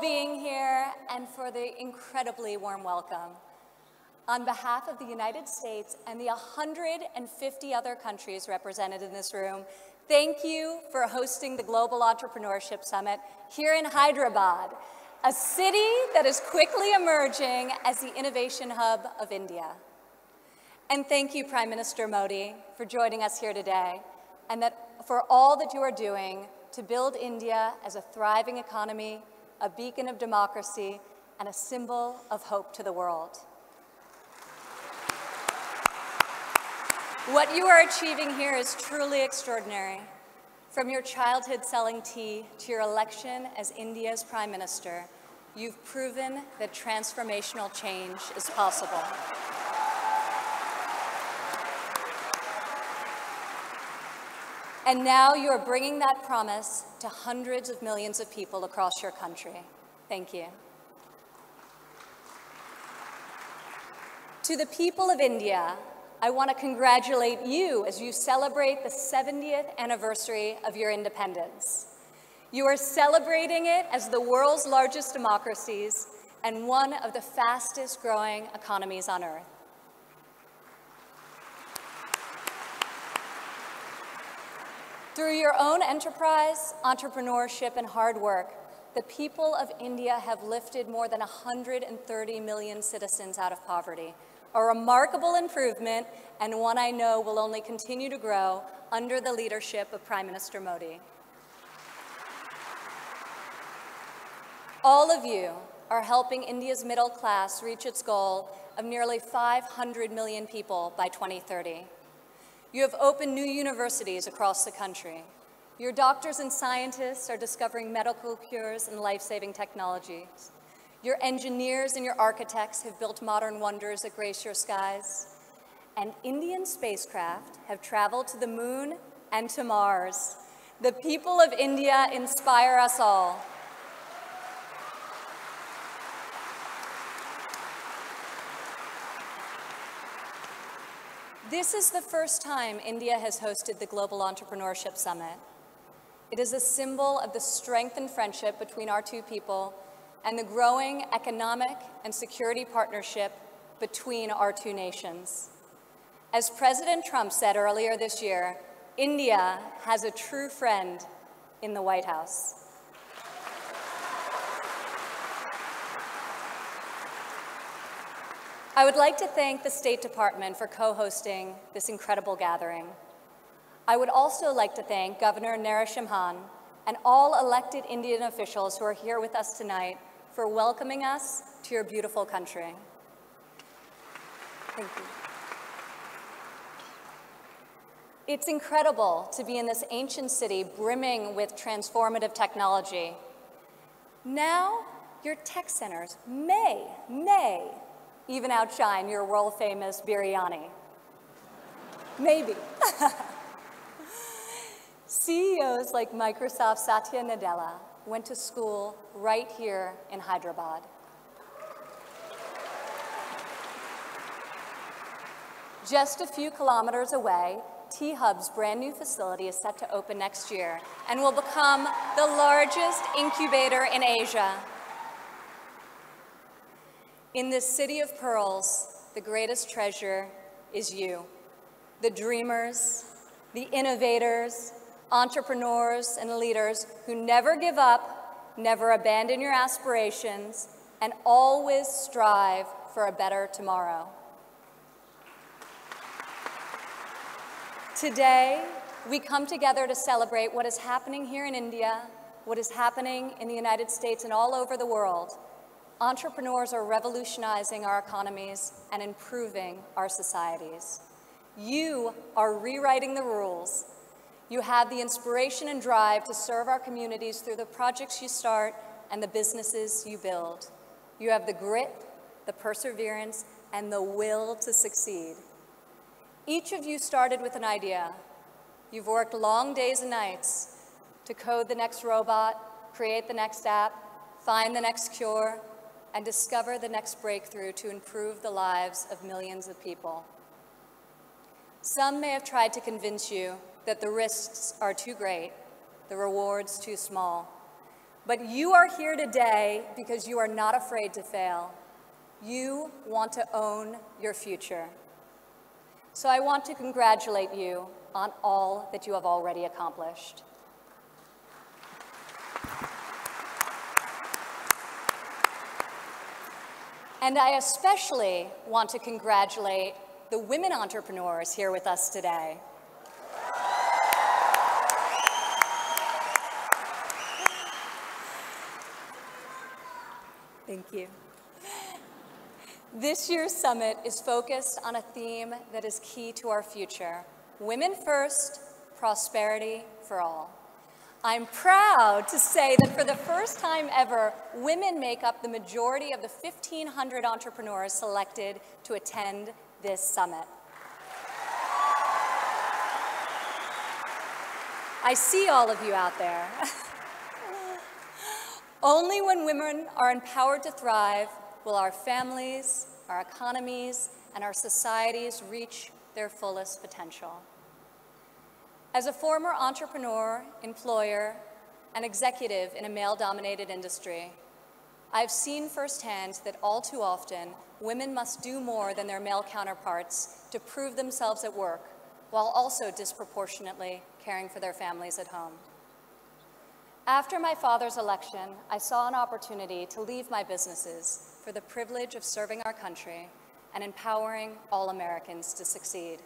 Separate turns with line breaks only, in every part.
being here and for the incredibly warm welcome. On behalf of the United States and the 150 other countries represented in this room, thank you for hosting the Global Entrepreneurship Summit here in Hyderabad, a city that is quickly emerging as the innovation hub of India. And thank you, Prime Minister Modi, for joining us here today, and for all that you are doing to build India as a thriving economy, a beacon of democracy, and a symbol of hope to the world. What you are achieving here is truly extraordinary. From your childhood selling tea to your election as India's Prime Minister, you've proven that transformational change is possible. And now you are bringing that promise to hundreds of millions of people across your country. Thank you. To the people of India, I want to congratulate you as you celebrate the 70th anniversary of your independence. You are celebrating it as the world's largest democracies and one of the fastest growing economies on earth. Through your own enterprise, entrepreneurship, and hard work, the people of India have lifted more than 130 million citizens out of poverty, a remarkable improvement and one I know will only continue to grow under the leadership of Prime Minister Modi. All of you are helping India's middle class reach its goal of nearly 500 million people by 2030. You have opened new universities across the country. Your doctors and scientists are discovering medical cures and life-saving technologies. Your engineers and your architects have built modern wonders that grace your skies. And Indian spacecraft have traveled to the moon and to Mars. The people of India inspire us all. This is the first time India has hosted the Global Entrepreneurship Summit. It is a symbol of the strength and friendship between our two people and the growing economic and security partnership between our two nations. As President Trump said earlier this year, India has a true friend in the White House. I would like to thank the State Department for co-hosting this incredible gathering. I would also like to thank Governor Narasimhan and all elected Indian officials who are here with us tonight for welcoming us to your beautiful country. Thank you. It's incredible to be in this ancient city brimming with transformative technology. Now, your tech centers may even outshine your world-famous biryani. Maybe. CEOs like Microsoft's Satya Nadella went to school right here in Hyderabad. Just a few kilometers away, T-Hub's brand new facility is set to open next year and will become the largest incubator in Asia. In this city of pearls, the greatest treasure is you, the dreamers, the innovators, entrepreneurs, and leaders who never give up, never abandon your aspirations, and always strive for a better tomorrow. Today, we come together to celebrate what is happening here in India, what is happening in the United States and all over the world. Entrepreneurs are revolutionizing our economies and improving our societies. You are rewriting the rules. You have the inspiration and drive to serve our communities through the projects you start and the businesses you build. You have the grit, the perseverance, and the will to succeed. Each of you started with an idea. You've worked long days and nights to code the next robot, create the next app, find the next cure, and discover the next breakthrough to improve the lives of millions of people. Some may have tried to convince you that the risks are too great, the rewards too small. But you are here today because you are not afraid to fail. You want to own your future. So I want to congratulate you on all that you have already accomplished. And I especially want to congratulate the women entrepreneurs here with us today. Thank you. This year's summit is focused on a theme that is key to our future: women first, prosperity for all. I'm proud to say that for the first time ever, women make up the majority of the 1,500 entrepreneurs selected to attend this summit. I see all of you out there. Only when women are empowered to thrive will our families, our economies, and our societies reach their fullest potential. As a former entrepreneur, employer, and executive in a male-dominated industry, I've seen firsthand that all too often, women must do more than their male counterparts to prove themselves at work, while also disproportionately caring for their families at home. After my father's election, I saw an opportunity to leave my businesses for the privilege of serving our country and empowering all Americans to succeed.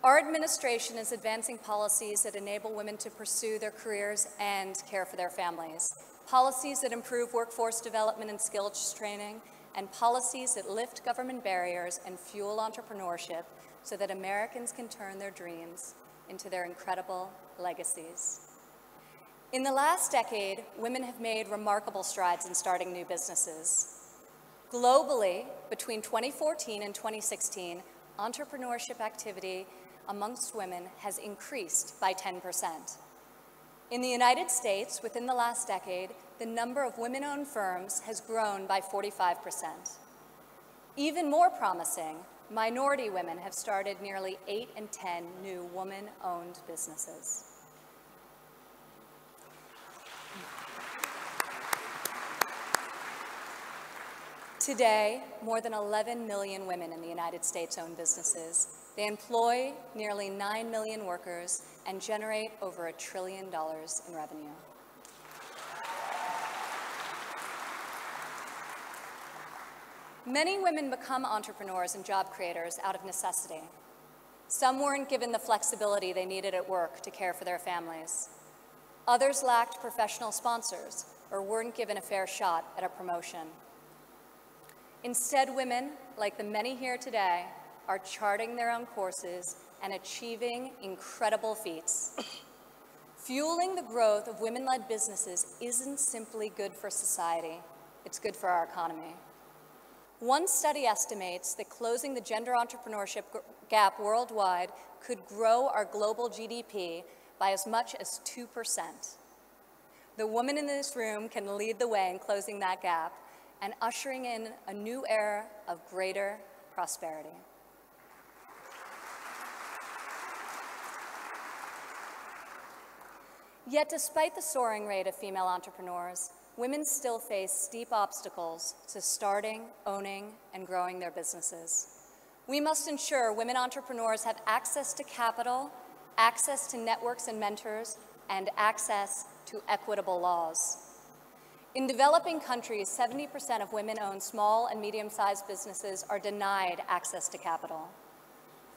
Our administration is advancing policies that enable women to pursue their careers and care for their families, policies that improve workforce development and skills training, and policies that lift government barriers and fuel entrepreneurship so that Americans can turn their dreams into their incredible legacies. In the last decade, women have made remarkable strides in starting new businesses. Globally, between 2014 and 2016, entrepreneurship activity amongst women has increased by 10%. In the United States, within the last decade, the number of women-owned firms has grown by 45%. Even more promising, minority women have started nearly 8 in 10 new woman-owned businesses. Today, more than 11 million women in the United States own businesses. They employ nearly 9 million workers and generate over $1 trillion in revenue. Many women become entrepreneurs and job creators out of necessity. Some weren't given the flexibility they needed at work to care for their families. Others lacked professional sponsors or weren't given a fair shot at a promotion. Instead, women, like the many here today, are charting their own courses and achieving incredible feats. Fueling the growth of women-led businesses isn't simply good for society, it's good for our economy. One study estimates that closing the gender entrepreneurship gap worldwide could grow our global GDP by as much as 2%. The woman in this room can lead the way in closing that gap and ushering in a new era of greater prosperity. Yet despite the soaring rate of female entrepreneurs, women still face steep obstacles to starting, owning, and growing their businesses. We must ensure women entrepreneurs have access to capital, access to networks and mentors, and access to equitable laws. In developing countries, 70% of women-owned small and medium-sized businesses are denied access to capital.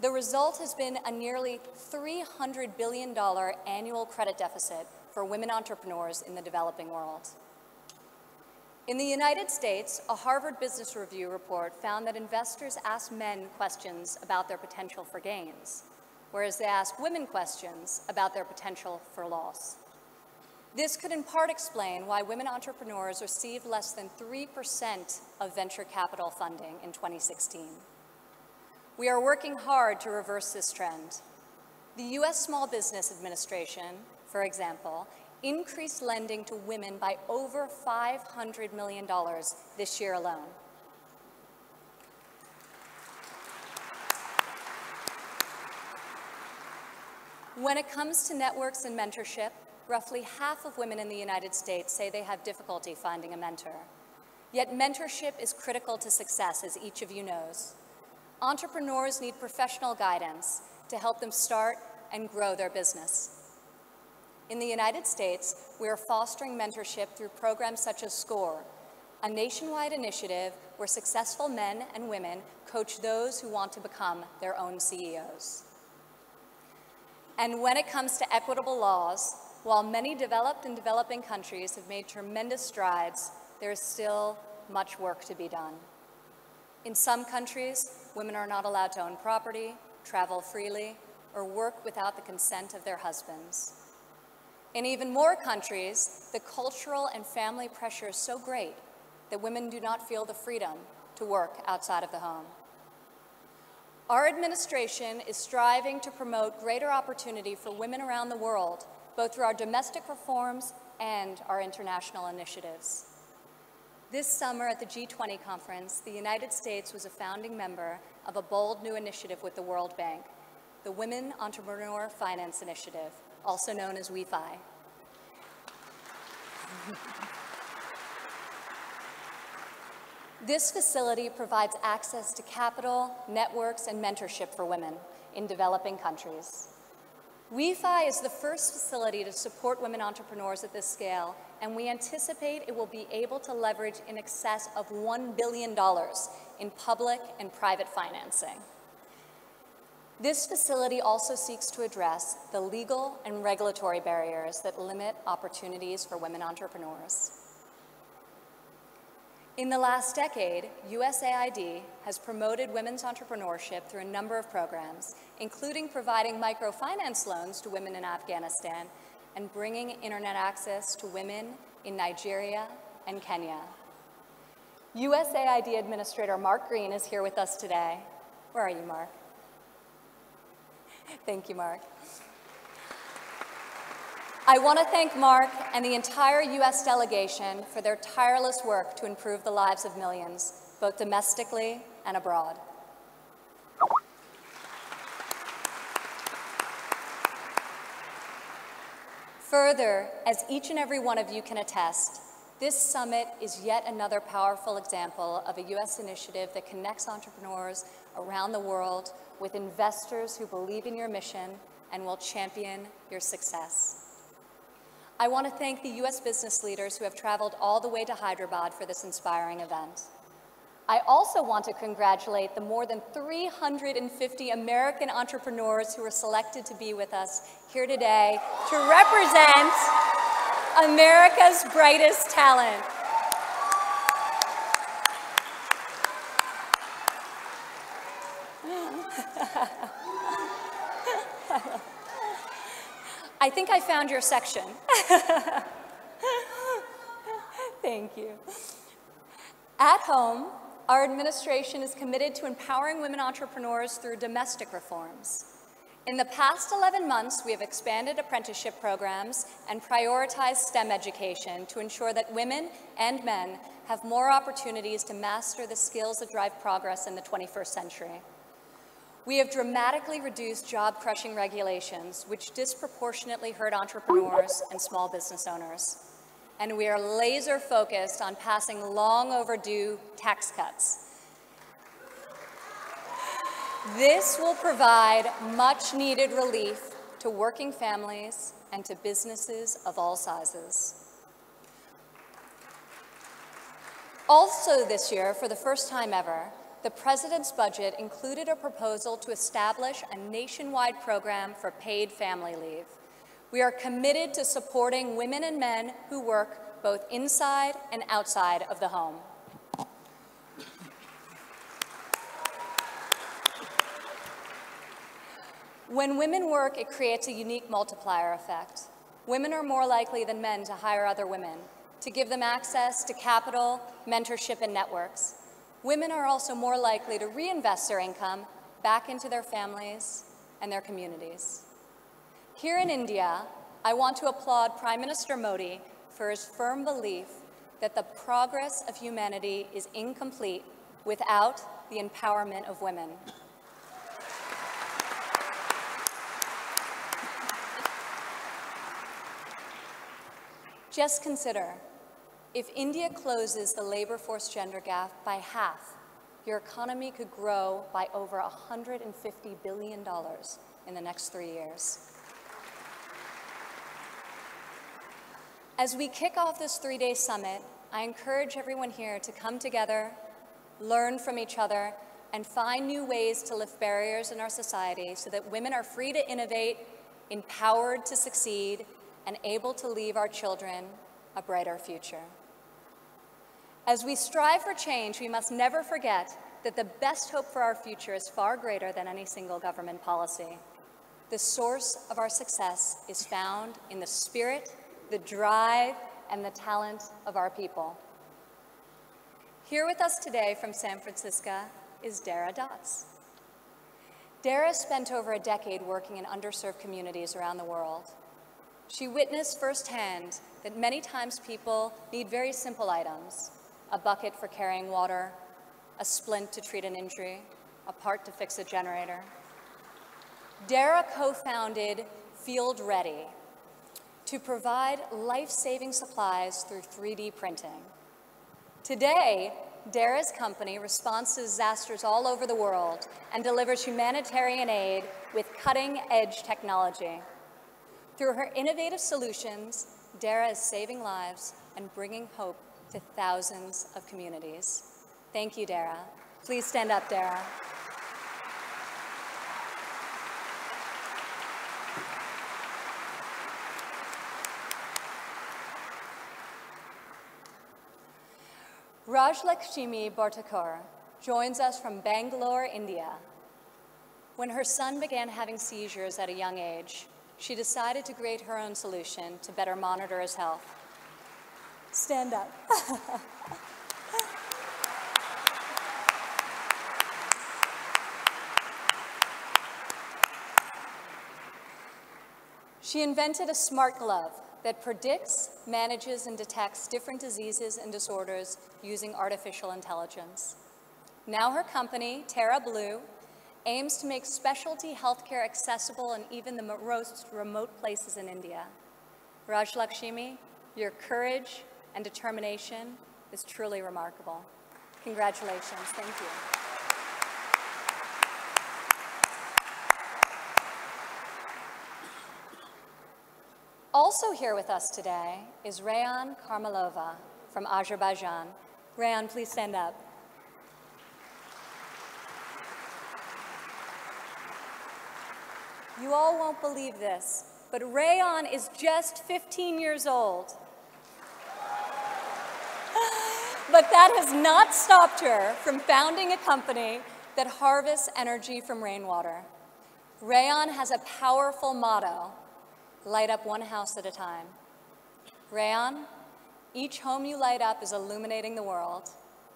The result has been a nearly $300 billion annual credit deficit for women entrepreneurs in the developing world. In the United States, a Harvard Business Review report found that investors ask men questions about their potential for gains, whereas they ask women questions about their potential for loss. This could in part explain why women entrepreneurs received less than 3% of venture capital funding in 2016. We are working hard to reverse this trend. The U.S. Small Business Administration, for example, increased lending to women by over $500 million this year alone. When it comes to networks and mentorship, roughly half of women in the United States say they have difficulty finding a mentor. Yet mentorship is critical to success, as each of you knows. Entrepreneurs need professional guidance to help them start and grow their business. In the United States, we are fostering mentorship through programs such as SCORE, a nationwide initiative where successful men and women coach those who want to become their own CEOs. And when it comes to equitable laws, while many developed and developing countries have made tremendous strides, there is still much work to be done. In some countries, women are not allowed to own property, travel freely, or work without the consent of their husbands. In even more countries, the cultural and family pressure is so great that women do not feel the freedom to work outside of the home. Our administration is striving to promote greater opportunity for women around the world, both through our domestic reforms and our international initiatives. This summer at the G20 conference, the United States was a founding member of a bold new initiative with the World Bank, the Women Entrepreneur Finance Initiative, also known as WEFI. This facility provides access to capital, networks, and mentorship for women in developing countries. WEFI is the first facility to support women entrepreneurs at this scale, and we anticipate it will be able to leverage in excess of $1 billion in public and private financing. This facility also seeks to address the legal and regulatory barriers that limit opportunities for women entrepreneurs. In the last decade, USAID has promoted women's entrepreneurship through a number of programs, including providing microfinance loans to women in Afghanistan and bringing internet access to women in Nigeria and Kenya. USAID Administrator Mark Green is here with us today. Where are you, Mark? Thank you, Mark. I want to thank Mark and the entire U.S. delegation for their tireless work to improve the lives of millions, both domestically and abroad. Further, as each and every one of you can attest, this summit is yet another powerful example of a U.S. initiative that connects entrepreneurs around the world with investors who believe in your mission and will champion your success. I want to thank the U.S. business leaders who have traveled all the way to Hyderabad for this inspiring event. I also want to congratulate the more than 350 American entrepreneurs who were selected to be with us here today to represent America's brightest talent. I think I found your section. Thank you. At home, our administration is committed to empowering women entrepreneurs through domestic reforms. In the past 11 months, we have expanded apprenticeship programs and prioritized STEM education to ensure that women and men have more opportunities to master the skills that drive progress in the 21st century. We have dramatically reduced job-crushing regulations, which disproportionately hurt entrepreneurs and small business owners. And we are laser-focused on passing long-overdue tax cuts. This will provide much-needed relief to working families and to businesses of all sizes. Also this year, for the first time ever, the President's budget included a proposal to establish a nationwide program for paid family leave. We are committed to supporting women and men who work both inside and outside of the home. When women work, it creates a unique multiplier effect. Women are more likely than men to hire other women, to give them access to capital, mentorship, and networks. Women are also more likely to reinvest their income back into their families and their communities. Here in India, I want to applaud Prime Minister Modi for his firm belief that the progress of humanity is incomplete without the empowerment of women. Just consider, if India closes the labor force gender gap by half, your economy could grow by over $150 billion in the next 3 years. As we kick off this 3-day summit, I encourage everyone here to come together, learn from each other, and find new ways to lift barriers in our society so that women are free to innovate, empowered to succeed, and able to leave our children a brighter future. As we strive for change, we must never forget that the best hope for our future is far greater than any single government policy. The source of our success is found in the spirit, the drive, and the talent of our people. Here with us today from San Francisco is Dara Dotz. Dara spent over a decade working in underserved communities around the world. She witnessed firsthand that many times people need very simple items: a bucket for carrying water, a splint to treat an injury, a part to fix a generator. Dara co-founded Field Ready to provide life-saving supplies through 3D printing. Today, Dara's company responds to disasters all over the world and delivers humanitarian aid with cutting-edge technology. Through her innovative solutions, Dara is saving lives and bringing hope to thousands of communities. Thank you, Dara. Please stand up, Dara. Rajlakshmi Bortakar joins us from Bangalore, India. When her son began having seizures at a young age, she decided to create her own solution to better monitor his health. Stand up. She invented a smart glove that predicts, manages, and detects different diseases and disorders using artificial intelligence. Now her company, Terra Blue, aims to make specialty healthcare accessible in even the most remote places in India. Rajlakshmi, your courage and determination is truly remarkable. Congratulations. Thank you. Also here with us today is Rayan Karmalova from Azerbaijan. Rayan, please stand up. You all won't believe this, but Rayan is just 15 years old. But that has not stopped her from founding a company that harvests energy from rainwater. Rayan has a powerful motto: light up one house at a time. Rayan, each home you light up is illuminating the world.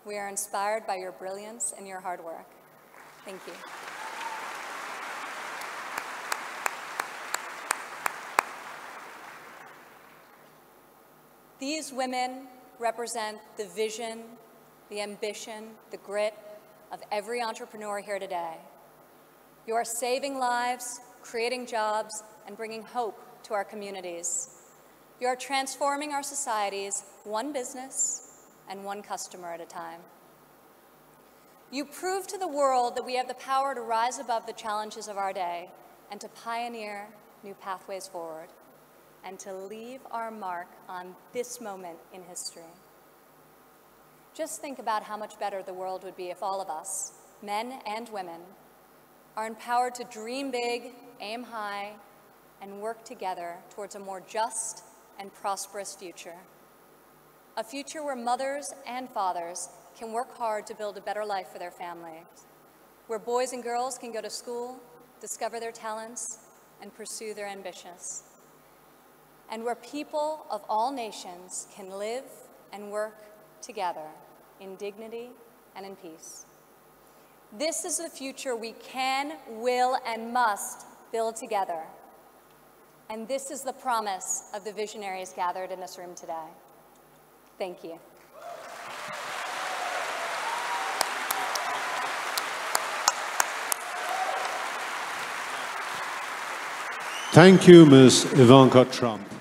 We are inspired by your brilliance and your hard work. Thank you. These women represent the vision, the ambition, the grit of every entrepreneur here today. You are saving lives, creating jobs, and bringing hope to our communities. You are transforming our societies one business and one customer at a time. You prove to the world that we have the power to rise above the challenges of our day and to pioneer new pathways forward and to leave our mark on this moment in history. Just think about how much better the world would be if all of us, men and women, are empowered to dream big, aim high, and work together towards a more just and prosperous future. A future where mothers and fathers can work hard to build a better life for their families, where boys and girls can go to school, discover their talents, and pursue their ambitions, and where people of all nations can live and work together in dignity and in peace. This is the future we can, will, and must build together. And this is the promise of the visionaries gathered in this room today. Thank you.
Thank you, Ms. Ivanka Trump.